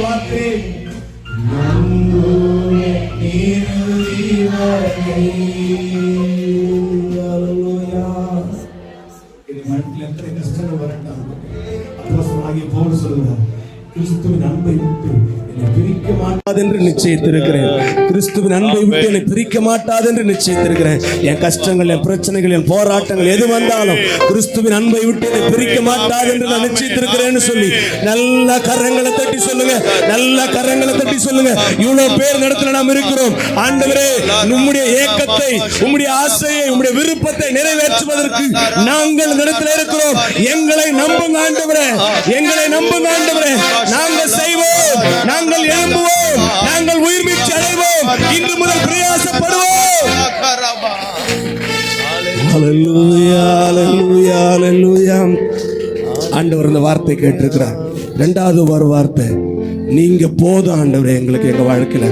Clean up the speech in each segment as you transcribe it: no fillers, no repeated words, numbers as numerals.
வார்த்தை எத்தனை கஷ்டங்கள் வரட்டாங்க. அப்போஸ்தலனாகிய பவுல் சொல்கிறார், கிறிஸ்துவின் அன்பை விட்டு என்னை பிரிக்க மாட்டாது என்று நிச்சயித்திருக்கிறேன். கிறிஸ்துவின் அன்பை விட்டு என்னை பிரிக்க மாட்டாது என்று நிச்சயித்திருக்கிறேன். என் கஷ்டங்கள், என் பிரச்சனைகள், என் போராட்டங்கள் எது வந்தாலும் கிறிஸ்துவின் அன்பை விட்டு என்னை பிரிக்க மாட்டாது என்று நான் நிச்சயித்திருக்கிறேன்னு சொல்லி நல்ல கரங்களை தட்டி சொல்லுங்க, நல்ல கரங்களை தட்டி சொல்லுங்க. இவ்வளவு பேர் நடத்துல நாம் இருக்கிறோம். ஆண்டவரே, உம்முடைய ஏக்கத்தை, உம்முடைய ஆசையை, உம்முடைய விருப்பத்தை நிறைவேற்றுவதற்கு நாங்கள் நடத்துல இருக்கிறோம். எங்களை நம்புங்க ஆண்டவரே, எங்களை நம்புங்க ஆண்டவரே. நாங்கள் செய்வோம், நாங்கள் எழும்புவோம், நாங்கள் உயிர் மீட்சி அடைவோம். இன்று முதல் பிரயாசப்படுவோம். ஹல்லேலூயா, ஹல்லேலூயா, ஹல்லேலூயா. ஆண்டவர் இந்த வார்த்தை கேட்டிருக்கிறார். இரண்டாவது ஒரு வார்த்தை, நீங்க போதும் ஆண்டவரே எங்களுக்கு எங்க வாழ்க்கையில.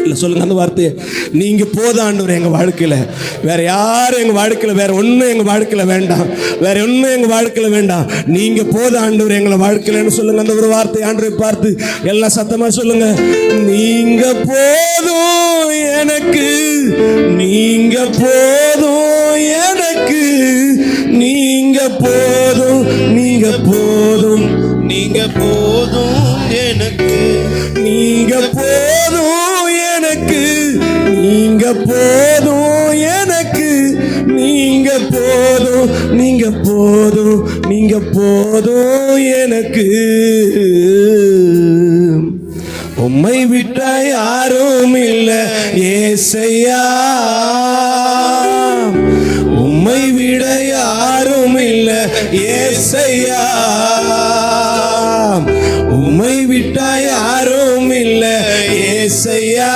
இல்ல சொல்லுங்க அந்த வார்த்தையை, நீங்க போதும் ஆண்டவரே எங்க வாழ்க்கையில. வேற யாரும் எங்க வாழ்க்கையில, வேற ஒண்ணும் எங்க வாழ்க்கையில வேண்டாம், வேற ஒண்ணும் எங்க வாழ்க்கையில வேண்டாம். நீங்க போதும் ஆண்டவரே எங்களை வாழ்க்கையிலன்னு சொல்லுங்க. அந்த ஒரு வார்த்தை ஆண்டவரை பார்த்து எல்லாம் சத்தமா சொல்லுங்க. நீங்க போதும் எனக்கு, நீங்க போதும் எனக்கு, நீங்க போதும், நீங்க போதும், நீங்க போதும் எனக்கு, நீங்க போதும் எனக்கு, நீங்க போதும் எனக்கு, நீங்க போதும், நீங்க போதும், நீங்க போதும் எனக்கு. உம்மை விட்டா யாரும் இல்ல ஏசையா, உம்மை விட யாரும் இல்ல ஏசையா, உம்மை விட்டா யாரும் இல்ல ஏசையா,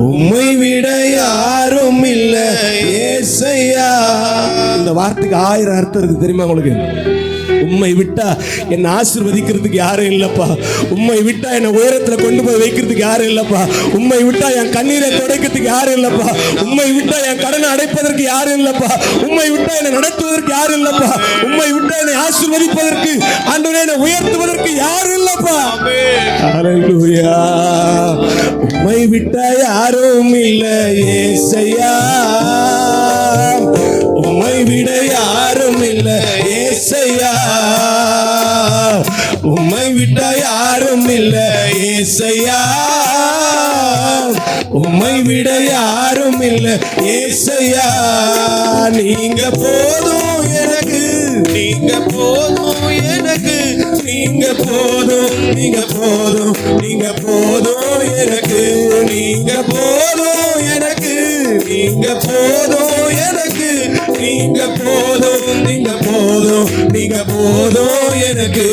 உம்மை விட யாரும் இல்ல ஏசையா. இந்த வார்த்தைக்கு 1000 அர்த்தம் இருக்கு தெரியுமா உங்களுக்கு? உம்மை விட்டா என்னை ஆசீர்வதிக்கிறதுக்கு யாரும் இல்லப்பா. உம்மை விட்டா என்னை உயரத்துல கொண்டு போய் வைக்கிறதுக்கு யாரும் இல்லப்பா. உம்மை விட்டா என் கண்ணீரை துடைக்கிறதுக்கு யாரும் இல்லப்பா. உம்மை விட்டா என் கடனை அடைப்பதற்கு யாரும் இல்லப்பா. உம்மை விட்டா என்னை நடத்துவதற்கு யாரும் இல்லப்பா. உம்மை விட்டா என்னை ஆசீர்வதிப்பதற்கு, ஆண்டவரே என்னை உயர்த்துவதற்கு யாரும் இல்லப்பா. ஹல்லேலூயா. உம்மை விட்டா யாரும் இல்ல ஏசையா, உம்மை விட யாரும் இல்ல ஏசையா, உம்மை விட்டா யாரும் இல்ல ஏசையா, உம்மை விட யாரும் இல்ல ஏசையா. நீங்க போதும் எனக்கு, நீங்க போதும் எனக்கு, நீங்க போதும், நீங்க போதும், நீங்க போதும் எனக்கு, நீங்க போதும் எனக்கு, நீங்க போதும் எனக்கு, நீங்க போதும், நீங்க போதும், நீங்க போதும் எனக்கு.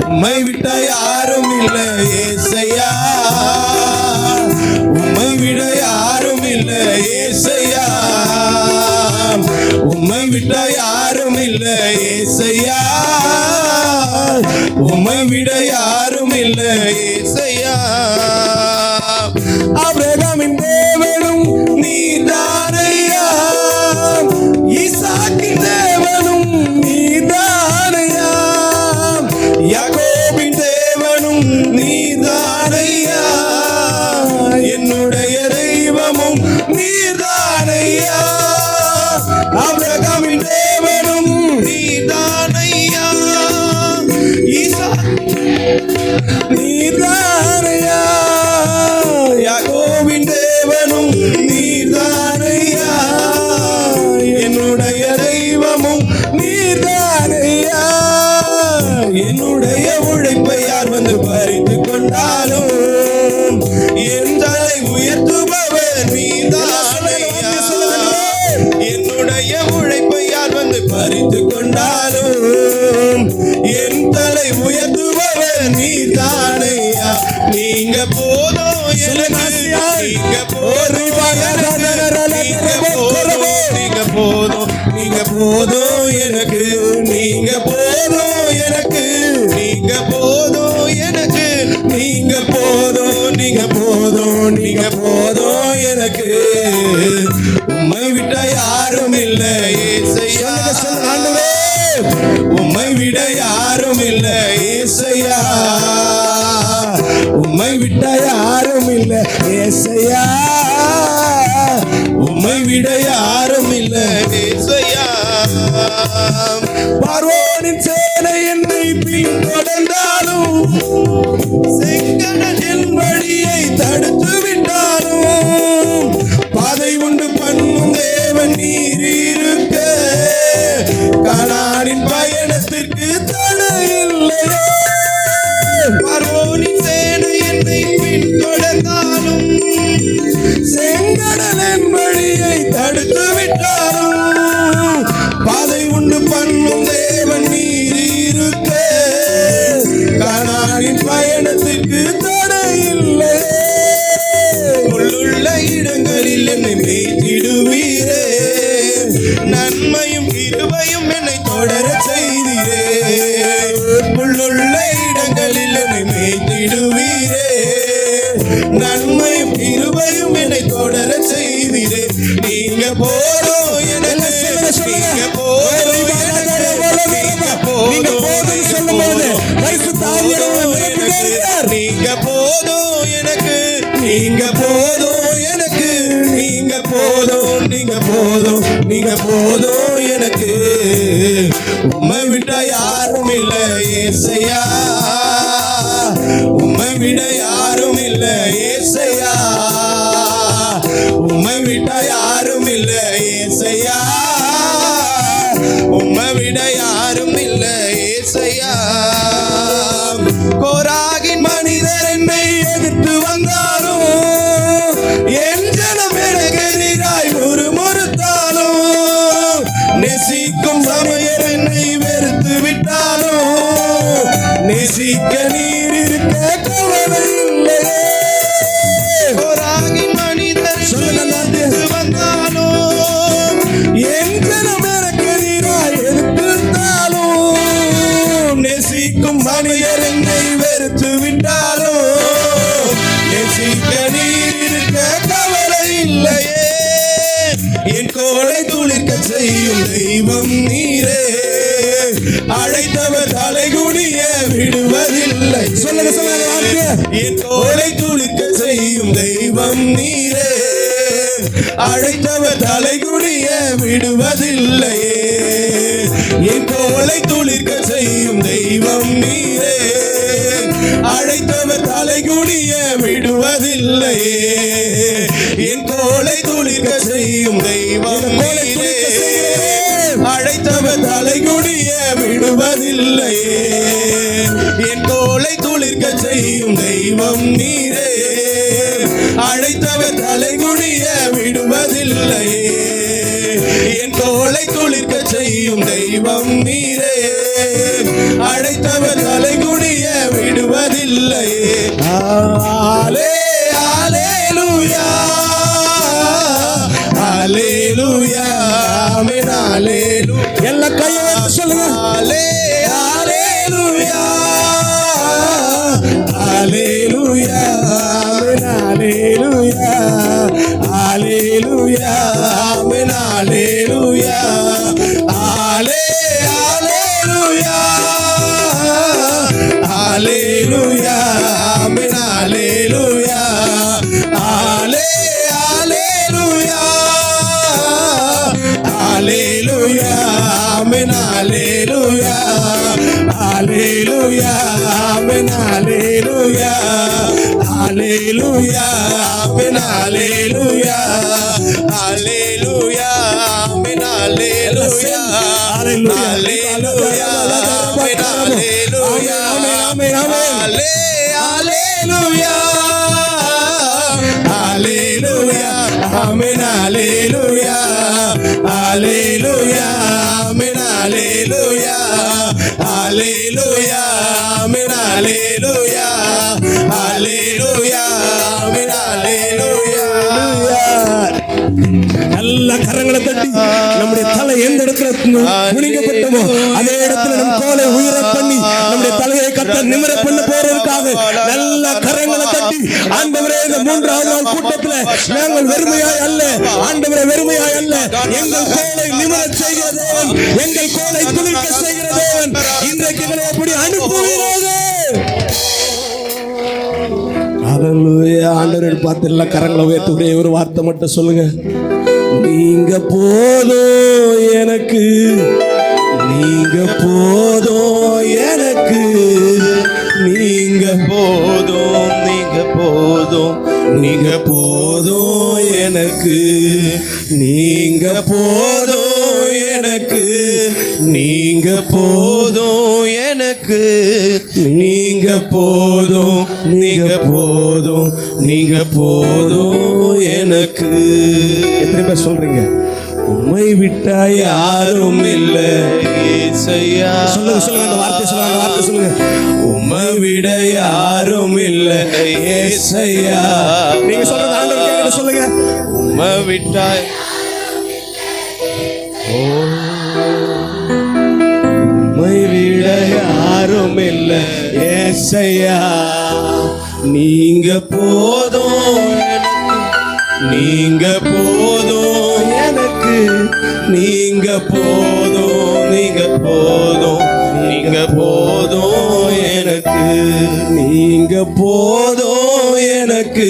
உம்மை விட்டா யாரும் இல்ல ஏசையா, உம்மை விட யாரும் இல்ல ஏசையா, உம்மை விட்டா யாரும் இல்ல ஏசையா, உம்மை விட யாரும் இல்ல ஏசையா. ஆபிரகாமின் தேவனும் நீதானையா, ஈசாக்கின் தேவனும் நீதானையா, யாக்கோபின் தேவனும் நீதானையா, என்னுடைய தெய்வமும் நீதானையா. ஆபிரகாமின் தேவனும் நீதானையா, நீதானையா, யாக்கோபின் தேவனும் நீதானையா, என்னுடைய தெய்வமும் நீதானையா. என்னுடைய உழைப்பை யார் வந்து பறித்து கொண்டாலும் என் தலை உயர்த்துபவர் நீதானையா. என்னுடைய உழைப்பை யார் வந்து பறித்து கொண்டாலும் என் தலை உயர்த்துபவர் நீதானையா. நீங்க போதும் எனக்கு, நீங்க போதும், நீங்க போதும், நீங்க போதும், நீங்க போதும் எனக்கு, நீங்க போதும் எனக்கு, நீங்க போதும் எனக்கு, நீங்க போதும், நீங்க போதும், நீங்க போதும் எனக்கு. உம்மை விட்டா யாரும் இல்லை ஏசையா, உம்மை விட யாரும் யாரும் இல்லை ஏசையா, உம்மை விட்ட யாரும் இல்லை ஏசையா, உம்மை விட யாரும் இல்லை ஏசையா. பார்வோனின் சேனை என்னை பின்தொடர்ந்தாலும், செங்கடலின் வழியை தடுத்து விட்டாலும், பாதை உண்டு பண்ணும் தேவன் நீர் இருக்க, கானானின் பயணத்திற்கு தடை இல்லையே. பார்வோனின் சேனை என்னை பின்தொடர்ந்தாலும், செங்கடலின் வழியை தடுத்து விட்டாலும், பாதை உண்டு பண்ணும் தேவன் நீர் இருக்க, கானானின் பயணத்திற்கு தடை இல்லை. உள்ளுள்ள இடங்களில் என்னை மேய்த்திடுவீரே, நன்மையும் கிருபையும் என்னை தொடர செய்தீரே. உள்ளுள்ள இடங்களில் என்னை மேய்த்திடுவீரே, நன்மையும் கிருபையும் என்னை தொடர செய்தீரே. நீங்க போதும் எனக்கு, நீங்க போதும் எனக்கு, நீங்க போதும் சொல்லும்போது நீங்க போதும் எனக்கு, நீங்க போதும் எனக்கு, நீங்க போதும், நீங்க போதும், நீங்க போதும் எனக்கு. உம்மை விட்ட யாரும் இல்லை ஏசையா, உம்மை விட யாரும் இல்லை ஏசையா, உம்மை விட்ட யாரும் இல்லை ஏசையா, உம்மை விட யாரும் இல்லை ஏசையா. கோராகின் மனிதர் என்னை எதிர்த்து வந்தாலும், என் ஜனம் எனக்கு எதிராய் முறுமுறுத்தாலும், நேசிக்கும் சமயம் என்னை வெறுத்து விட்டாலும், நேசிக்க நீர் இருக்க கவலை இல்லையே. கோராகின் மனிதர் எதிர்த்து வந்தாலும், என் ஜனம் எனக்கு எதிராய் எதிர்த்தாலும், நேசிக்கும் மனிதர் என்னை வெறுத்து விட்டாலும், நேசிக்க நீர் இருக்க கவலை இல்லையே. என் கோலை துளிர்க்க செய்யும் தெய்வம் நீரே, அழைத்தவர் தலைகுனிய விடுவதில்லை. சொல்லுங்க சொல்லுங்க. என் கோலை துளிர்க்க செய்யும் தெய்வம் நீரே, அழைத்தவர் தலைகுனிய விடுவதில்லையே. என் கோலை துளிர்க்க செய்யும் தெய்வம் நீரே, அழைத்தவர் தலைகுனிய விடுவதில்லையே. என் கோலை துளிர்க்க செய்யும் தெய்வம் நீரே, அழைத்தவர் தலைகுனிய விடுவதில்லையே. என் கோலை துளிர்க்க செய்யும் தெய்வம் நீரே, அழைத்தவர் தலைகுனிய விடுவதில்லையே. என் கோலை துளிர்க்க செய்யும் தெய்வம் நீரே, அழைத்தவர் தலைகுனிய விடுவதில்லையே. ஆலே அல்லேலூயா, அல்லேலூயா, ஆமென் அல்லேலூயா. எல்லா கையை வைத்து சொல்லுங்க. ஆலே அல்லேலூயா, அல்லேலூயா, ஆமென் அல்லேலூயா, அல்லேலூயா, ஆமென் அல்லேலூயா. ஆலே அல்லேலூயா, அல்லேலூயா, ஆமென் அல்லேலூயா. ஆலே அல்லேலூயா, அல்லேலூயா, ஆமென் அல்லேலூயா. அல்லேலூயா, ஆமென் அல்லேலூயா. அல்லேலூயா, ஆமென் அல்லேலூயா. அல்லேலூயா, ஆமென் அல்லேலூயா. அல்லேலூயா, ஆமென் அல்லேலூயா. அல்லேலூயா, அல்லேலூயா, ஆமென் அல்லேலூயா. அல்லேலூயா, ஆமென் அல்லேலூயா. அல்லேலூயா, ஆமென் அல்லேலூயா. அல்லேலூயா, ஆமென் அல்லேலூயா. நல்ல கரங்களை தட்டி நம்முடைய தலை எந்த இடத்துல குனிக்கப்பட்டமோ அதே இடத்துல நம் கோலை உயிரை பண்ணி நம்முடைய தலையை கர்த்தர் நிமிர பண்ண போறதுக்காக நல்ல கரங்களை தட்டி ஆண்டவரே இந்த மூன்றாவது நாள் கூட்டத்துல நாங்கள் வெறுமையாய் அல்ல ஆண்டவரே வெறுமையாய் அல்ல எங்கள் கோலை நிமிர செய்கிற தேவன் எங்கள் கோலை துளிர்க்க செய்கிற தேவன் இன்றைக்கு எங்களை எப்படி அனுப்புவீராக. ஹல்லேலூயா. ஆண்டவரை பார்த்து எல்லா கரங்களை உயர்த்துகிறே ஒரு வார்த்தை மட்டும் சொல்லுங்க. நீங்க போதும் எனக்கு, நீங்க போதும் எனக்கு, நீங்க போதும், நீங்க போதும், நீங்க போதும் எனக்கு, நீங்க போதும் எனக்கு, நீங்க போதும் எனக்கு, நீங்க போதும், நீங்க போதும், நீங்க போதும் எனக்கு. எத்தனை பேர் சொல்றீங்க? உம்மை விட்டா யாரும் இல்லை ஏசையா. சொல்லுங்க சொல்லுங்க அந்த வார்த்தை சொல்லுங்க, அந்த வார்த்தை சொல்லுங்க. உம்மை விட யாரும் இல்லை ஏசையா. நீங்க சொல்றது ஆண்டவர் கேக்குது சொல்லுங்க. உம்மை விட்டா உம்மை விட யாரும் இல்லை ஏசையா. நீங்க போதும், நீங்க போதும் எனக்கு, நீங்க போதும், நீங்க போதும், நீங்க போதும் எனக்கு, நீங்க போதும் எனக்கு,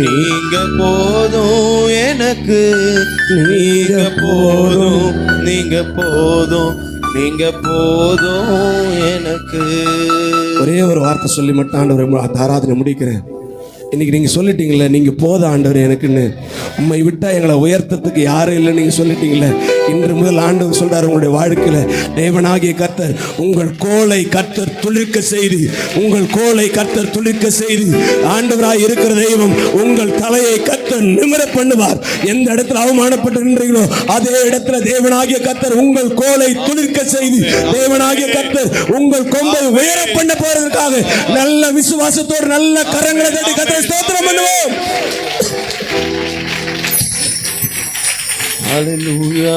நீங்க போதும் எனக்கு, நீங்க போதும், நீங்க போதும், நீங்க போதும் எனக்கு. ஒரே ஒரு வார்த்தை சொல்லி மட்டும் ஆண்டவரை ஆராதனை முடிக்கிறேன். இன்னைக்கு நீங்க சொல்லிட்டீங்களே நீங்க போதும் ஆண்டவர் எனக்குன்னு, உண்மை விட்டா எங்களை உயர்த்தத்துக்கு யாரும் இல்லை நீங்க சொல்லிட்டீங்களே. இன்று முதல் ஆண்டவர் சொல்றாரு உங்களுடைய வாழ்க்கையில தேவனாகிய கர்த்தர் உங்கள் கோலை கர்த்தர் துளிர்க்க செய்து, உங்கள் கோலை கர்த்தர் துளிர்க்க செய்து ஆண்டவராய் இருக்கிற தெய்வம் உங்கள் தலையை கர்த்தர் நிமிர பண்ணுவார். எந்த இடத்துல அவமானப்பட்டு நின்றீங்களோ அதே இடத்துல தேவனாகிய கர்த்தர் உங்கள் கோலை துளிர்க்க செய்து தேவனாகிய கர்த்தர் உங்கள் கொம்பை உயர பண்ண போறதுக்காக நல்ல விசுவாசத்தோடு நல்ல கரங்களை தட்டி கர்த்தரை ஸ்தோத்திரம் பண்ணுவோம். ஹல்லேலூயா.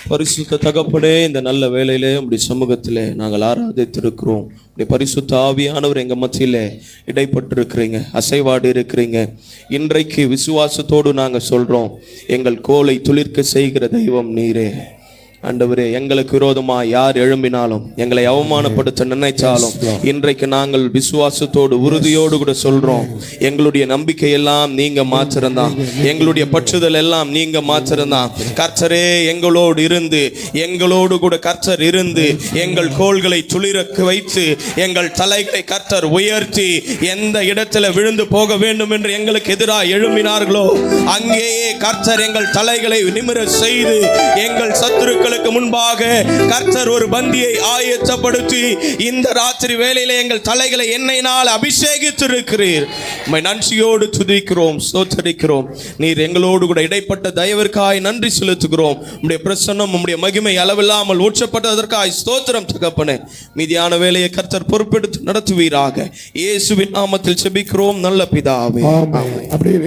பரிசுத்த தகப்பனே, இந்த நல்ல வேளையிலே உம்முடைய சமூகத்திலே நாங்கள் ஆராதித்திருக்கிறோம். உம்முடைய பரிசுத்த ஆவியானவர் எங்க மத்தியிலே இடைப்பட்டு இருக்கிறீங்க, அசைவாடு இருக்கிறீங்க. இன்றைக்கு விசுவாசத்தோடு நாங்கள் சொல்றோம், எங்கள் கோலை துளிர்க்க செய்கிற தெய்வம் நீரே. ஆண்டவரே, எங்களுக்கு விரோதமா யார் எழும்பினாலும், எங்களை அவமானப்படுத்த நினைச்சாலும், இன்றைக்கு நாங்கள் விசுவாசத்தோடு உறுதியோடு கூட சொல்றோம், எங்களுடைய நம்பிக்கை எல்லாம் நீங்க மாத்திரம்தான், எங்களுடைய பற்றுதல் எல்லாம் நீங்க மாத்திரம்தான். கர்த்தரே எங்களோடு இருந்து, எங்களோடு கூட கர்த்தர் இருந்து, எங்கள் கோல்களை துளிரக்க வைத்து, எங்கள் தலைகளை கர்த்தர் உயர்த்தி, எந்த இடத்துல விழுந்து போக வேண்டும் என்று எங்களுக்கு எதிராக எழும்பினார்களோ அங்கேயே கர்த்தர் எங்கள் தலைகளை நிமிர செய்து, எங்கள் சத்துருக்கள் முன்பாக கர்த்தர் ஒரு பந்தியை ஆயத்தப்படுத்தி இந்த ராத்திரி வேளையிலே எங்கள் தலைகளை எண்ணெயினால் அபிஷேகித்திருக்கிறீர். உம்மை நன்றியோடு துதிக்கிறோம், ஸ்தோத்திரிக்கிறோம். நீர் எங்களோடு கூட இடைப்பட்ட தயவிற்காய் நன்றி செலுத்துகிறோம். உம்முடைய பிரசன்னம் உம்முடைய மகிமை அளவில்லாமல் ஊற்றப்பட்டதற்காய் ஸ்தோத்திரம் தகப்பனே. மீதியான வேலையை கர்த்தர் பொறுப்பெடுத்து நடத்துவீராக. இயேசுவின் நாமத்தில் ஜெபிக்கிறோம் நல்ல பிதாவே. அப்படியே